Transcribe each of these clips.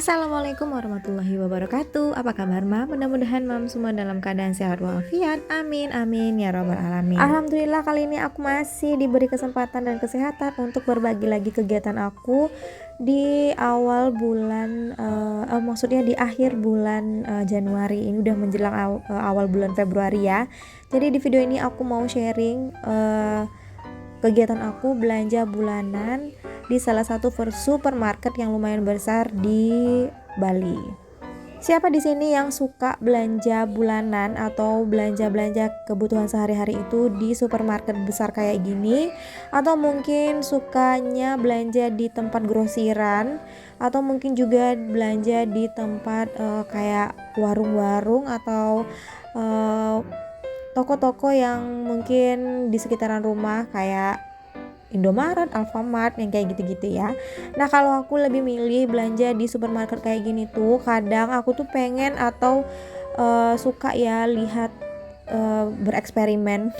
Assalamualaikum warahmatullahi wabarakatuh. Apa kabar mam? Mudah-mudahan mam semua dalam keadaan sehat walafiat. Amin amin ya robbal alamin. Alhamdulillah kali ini aku masih diberi kesempatan dan kesehatan untuk berbagi lagi kegiatan aku di awal bulan maksudnya di akhir bulan Januari ini udah menjelang awal bulan Februari ya. Jadi di video ini aku mau sharing kegiatan aku belanja bulanan di salah satu supermarket yang lumayan besar di Bali. Siapa di sini yang suka belanja bulanan atau belanja-belanja kebutuhan sehari-hari itu di supermarket besar kayak gini, atau mungkin sukanya belanja di tempat grosiran, atau mungkin juga belanja di tempat kayak warung-warung atau toko-toko yang mungkin di sekitaran rumah kayak Indomaret, Alfamart yang kayak gitu-gitu ya. Nah kalau aku lebih milih belanja di supermarket kayak gini tuh, kadang aku tuh pengen atau suka ya lihat bereksperimen.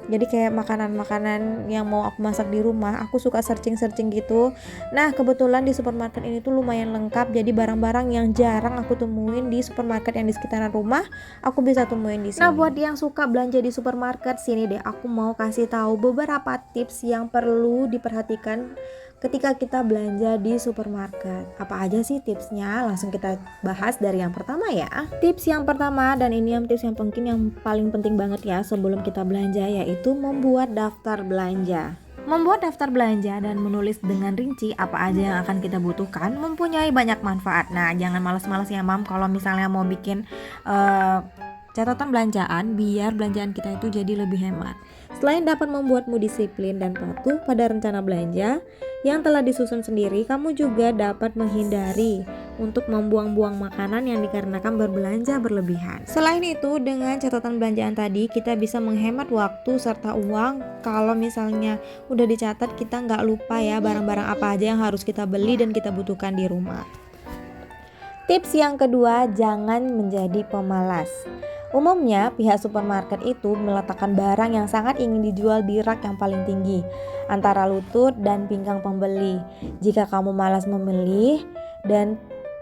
Jadi kayak makanan-makanan yang mau aku masak di rumah, aku suka searching-searching gitu. Nah kebetulan di supermarket ini tuh lumayan lengkap, jadi barang-barang yang jarang aku temuin di supermarket yang di sekitaran rumah, aku bisa temuin di sini. Nah buat yang suka belanja di supermarket, sini deh aku mau kasih tahu beberapa tips yang perlu diperhatikan ketika kita belanja di supermarket. Apa aja sih tipsnya? Langsung kita bahas dari yang pertama ya. Tips yang pertama, dan ini tips yang penting, yang paling penting banget ya sebelum kita belanja, yaitu membuat daftar belanja. Membuat daftar belanja dan menulis dengan rinci apa aja yang akan kita butuhkan mempunyai banyak manfaat. Nah jangan malas-malas ya mam kalau misalnya mau bikin catatan belanjaan biar belanjaan kita itu jadi lebih hemat. Selain dapat membuatmu disiplin dan patuh pada rencana belanja yang telah disusun sendiri, kamu juga dapat menghindari untuk membuang-buang makanan yang dikarenakan berbelanja berlebihan. Selain itu, dengan catatan belanjaan tadi, kita bisa menghemat waktu serta uang. Kalau misalnya udah dicatat, kita nggak lupa ya barang-barang apa aja yang harus kita beli dan kita butuhkan di rumah. Tips yang kedua, jangan menjadi pemalas. Umumnya pihak supermarket itu meletakkan barang yang sangat ingin dijual di rak yang paling tinggi antara lutut dan pinggang pembeli. Jika kamu malas memilih dan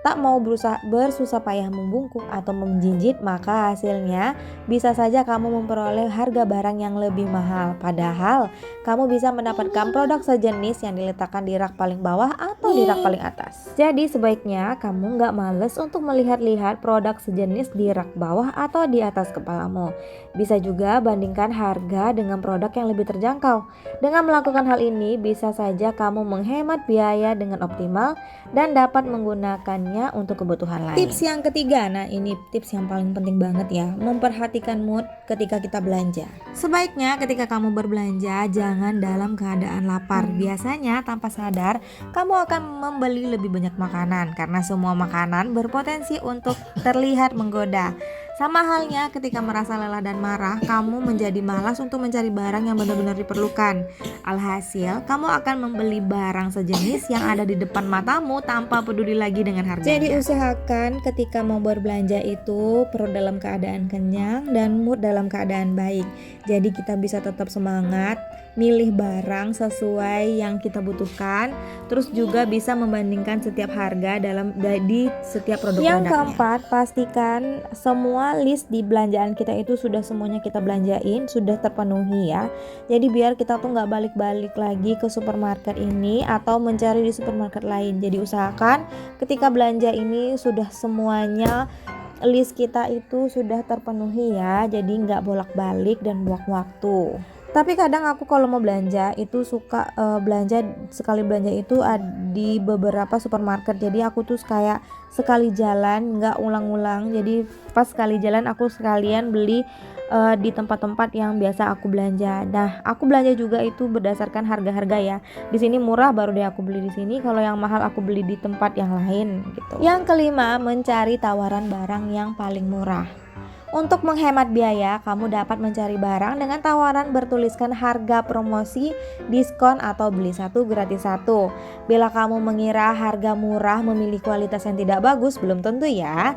tak mau bersusah payah membungkuk atau menjinjit, maka hasilnya bisa saja kamu memperoleh harga barang yang lebih mahal. Padahal kamu bisa mendapatkan produk sejenis yang diletakkan di rak paling bawah atau di rak paling atas. Jadi sebaiknya kamu nggak males untuk melihat-lihat produk sejenis di rak bawah atau di atas kepalamu. Bisa juga bandingkan harga dengan produk yang lebih terjangkau. Dengan melakukan hal ini bisa saja kamu menghemat biaya dengan optimal dan dapat menggunakannya untuk kebutuhan lain. Tips yang ketiga, nah ini tips yang paling penting banget ya, memperhatikan mood ketika kita belanja. Sebaiknya ketika kamu berbelanja jangan dalam keadaan lapar. Biasanya tanpa sadar kamu akan membeli lebih banyak makanan karena semua makanan berpotensi untuk terlihat menggoda. Sama halnya ketika merasa lelah dan marah, kamu menjadi malas untuk mencari barang yang benar-benar diperlukan. Alhasil, kamu akan membeli barang sejenis yang ada di depan matamu tanpa peduli lagi dengan harganya. Jadi usahakan ketika mau berbelanja itu perut dalam keadaan kenyang dan mood dalam keadaan baik. Jadi kita bisa tetap semangat milih barang sesuai yang kita butuhkan, terus juga bisa membandingkan setiap harga di setiap produk-produknya. Yang keempat, pastikan semua list di belanjaan kita itu sudah semuanya kita belanjain, sudah terpenuhi ya. Jadi biar kita tuh nggak balik-balik lagi ke supermarket ini atau mencari di supermarket lain. Jadi usahakan ketika belanja ini sudah semuanya list kita itu sudah terpenuhi ya. Jadi nggak bolak-balik dan buang waktu. Tapi kadang aku kalau mau belanja itu suka belanja sekali belanja itu di beberapa supermarket. Jadi aku tuh kayak sekali jalan nggak ulang-ulang. Jadi pas sekali jalan aku sekalian beli di tempat-tempat yang biasa aku belanja. Nah aku belanja juga itu berdasarkan harga-harga ya. Di sini murah baru deh aku beli di sini. Kalau yang mahal aku beli di tempat yang lain gitu. Yang kelima, mencari tawaran barang yang paling murah. Untuk menghemat biaya, kamu dapat mencari barang dengan tawaran bertuliskan harga promosi, diskon, atau beli satu gratis satu. Bila kamu mengira harga murah memiliki kualitas yang tidak bagus, belum tentu ya.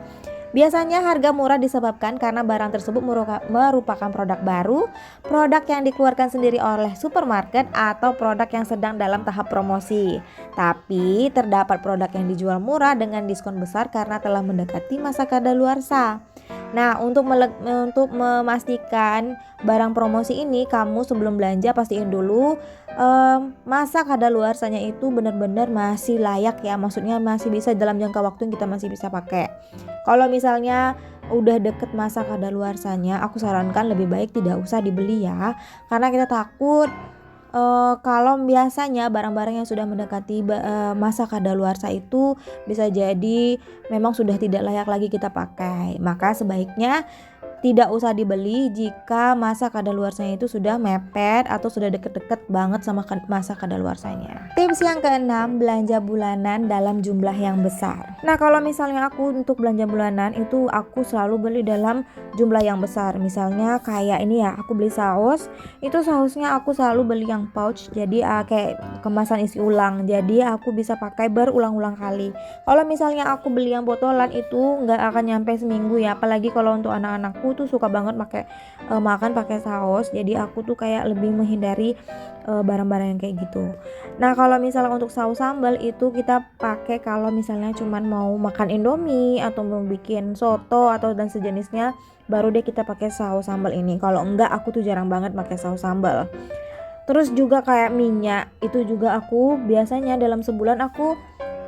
Biasanya harga murah disebabkan karena barang tersebut merupakan produk baru, produk yang dikeluarkan sendiri oleh supermarket, atau produk yang sedang dalam tahap promosi. Tapi terdapat produk yang dijual murah dengan diskon besar karena telah mendekati masa kadaluarsa. Nah, untuk memastikan barang promosi ini, kamu sebelum belanja pastiin dulu masa kadaluarsanya itu benar-benar masih layak ya, maksudnya masih bisa dalam jangka waktu yang kita masih bisa pakai. Kalau misalnya udah deket masa kadaluarsanya, aku sarankan lebih baik tidak usah dibeli ya, karena kita takut kalau biasanya barang-barang yang sudah mendekati masa kadaluarsa itu bisa jadi memang sudah tidak layak lagi kita pakai. Maka sebaiknya tidak usah dibeli jika masa kadaluarsanya itu sudah mepet atau sudah deket-deket banget sama masa kadaluarsanya. Tips yang keenam, belanja bulanan dalam jumlah yang besar. Nah, kalau misalnya aku untuk belanja bulanan itu aku selalu beli dalam jumlah yang besar. Misalnya kayak ini ya, aku beli saus, itu sausnya aku selalu beli yang pouch, jadi kayak kemasan isi ulang, jadi aku bisa pakai berulang-ulang kali. Kalau misalnya aku beli yang botolan itu nggak akan nyampe seminggu ya, apalagi kalau untuk anak-anakku tuh suka banget makan pakai saus, jadi aku tuh kayak lebih menghindari barang-barang yang kayak gitu. Nah, kalau misalnya untuk saus sambal itu kita pakai kalau misalnya cuman mau makan Indomie atau mau bikin soto atau dan sejenisnya, baru deh kita pakai saus sambal ini. Kalau enggak, aku tuh jarang banget pakai saus sambal. Terus juga kayak minyak, itu juga aku biasanya dalam sebulan aku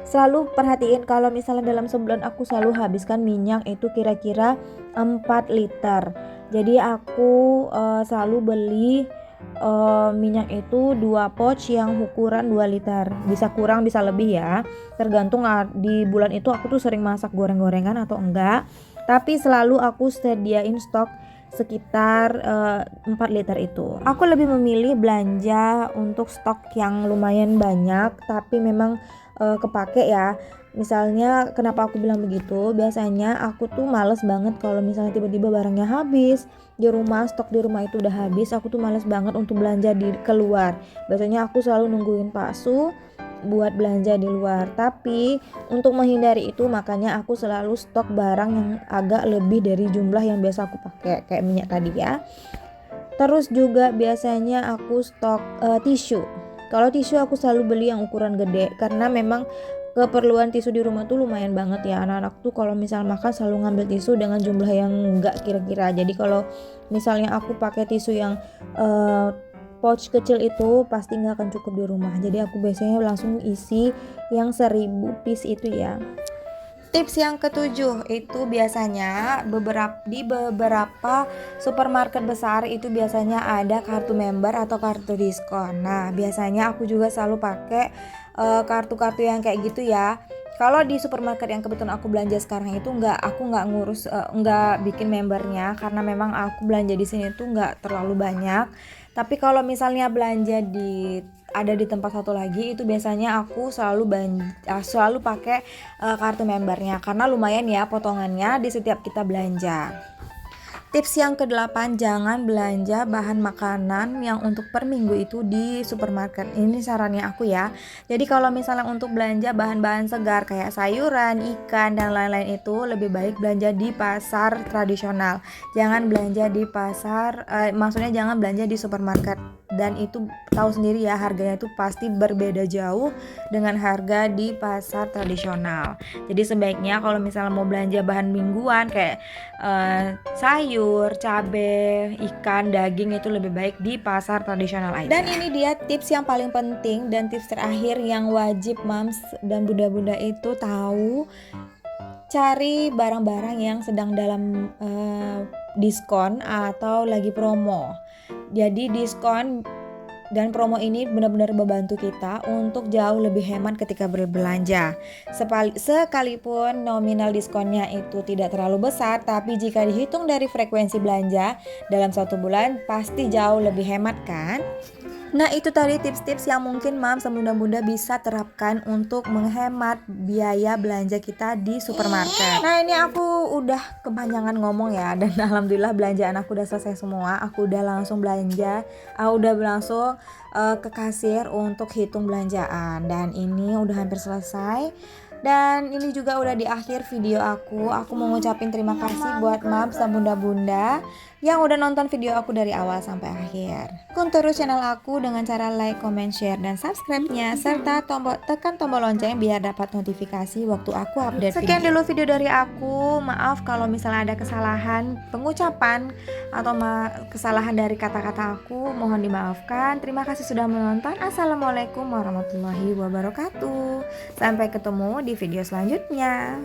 selalu perhatiin kalau misalnya dalam sebulan aku selalu habiskan minyak itu kira-kira 4 liter. Jadi aku selalu beli minyak itu 2 pouch yang ukuran 2 liter. Bisa kurang bisa lebih ya, tergantung di bulan itu aku tuh sering masak goreng-gorengan atau enggak. Tapi selalu aku sediain stok sekitar 4 liter itu. Aku lebih memilih belanja untuk stok yang lumayan banyak tapi memang kepake ya. Misalnya kenapa aku bilang begitu, biasanya aku tuh males banget kalau misalnya tiba-tiba barangnya habis di rumah, stok di rumah itu udah habis, aku tuh males banget untuk belanja di keluar. Biasanya aku selalu nungguin Pak Su buat belanja di luar. Tapi untuk menghindari itu makanya aku selalu stok barang yang agak lebih dari jumlah yang biasa aku pakai, kayak minyak tadi ya. Terus juga biasanya aku stok tisu. Kalau tisu aku selalu beli yang ukuran gede karena memang keperluan tisu di rumah tuh lumayan banget ya. Anak-anak tuh kalau misal makan selalu ngambil tisu dengan jumlah yang enggak kira-kira. Jadi kalau misalnya aku pakai tisu yang pouch kecil itu pasti nggak akan cukup di rumah. Jadi aku biasanya langsung isi yang 1000 piece itu ya. Tips yang ketujuh itu biasanya di beberapa supermarket besar itu biasanya ada kartu member atau kartu diskon. Nah, biasanya aku juga selalu pakai kartu-kartu yang kayak gitu ya. Kalau di supermarket yang kebetulan aku belanja sekarang itu aku nggak ngurus nggak bikin membernya karena memang aku belanja di sini tuh nggak terlalu banyak. Tapi kalau misalnya belanja ada di tempat satu lagi itu biasanya aku selalu pakai kartu membernya karena lumayan ya potongannya di setiap kita belanja. Tips yang ke-8, jangan belanja bahan makanan yang untuk per minggu itu di supermarket. Ini sarannya aku ya. Jadi kalau misalnya untuk belanja bahan-bahan segar kayak sayuran, ikan dan lain-lain itu lebih baik belanja di pasar tradisional. Jangan belanja di maksudnya jangan belanja di supermarket. Dan itu tahu sendiri ya, harganya itu pasti berbeda jauh dengan harga di pasar tradisional. Jadi sebaiknya kalau misalnya mau belanja bahan mingguan kayak sayur, cabai, ikan, daging itu lebih baik di pasar tradisional aja. Dan ini dia tips yang paling penting dan tips terakhir yang wajib moms dan bunda-bunda itu tahu. Cari barang-barang yang sedang dalam diskon atau lagi promo. Jadi diskon dan promo ini benar-benar membantu kita untuk jauh lebih hemat ketika berbelanja. Sekalipun nominal diskonnya itu tidak terlalu besar, tapi jika dihitung dari frekuensi belanja dalam 1 bulan pasti jauh lebih hemat kan? Nah, itu tadi tips-tips yang mungkin moms dan bunda-bunda bisa terapkan untuk menghemat biaya belanja kita di supermarket. Nah, ini aku udah kepanjangan ngomong ya, dan alhamdulillah belanjaan aku udah selesai semua. Aku udah langsung belanja, udah langsung ke kasir untuk hitung belanjaan, dan ini udah hampir selesai. Dan ini juga udah di akhir video aku. Aku mau ngucapin terima kasih buat mams dan bunda-bunda yang udah nonton video aku dari awal sampai akhir. Dukung terus channel aku dengan cara like, comment, share, dan subscribe-nya, serta tekan tombol lonceng biar dapat notifikasi waktu aku update video. Sekian dulu video dari aku. Maaf kalau misalnya ada kesalahan pengucapan atau kesalahan dari kata-kata aku, mohon dimaafkan. Terima kasih sudah menonton. Assalamualaikum warahmatullahi wabarakatuh. Sampai ketemu di video selanjutnya.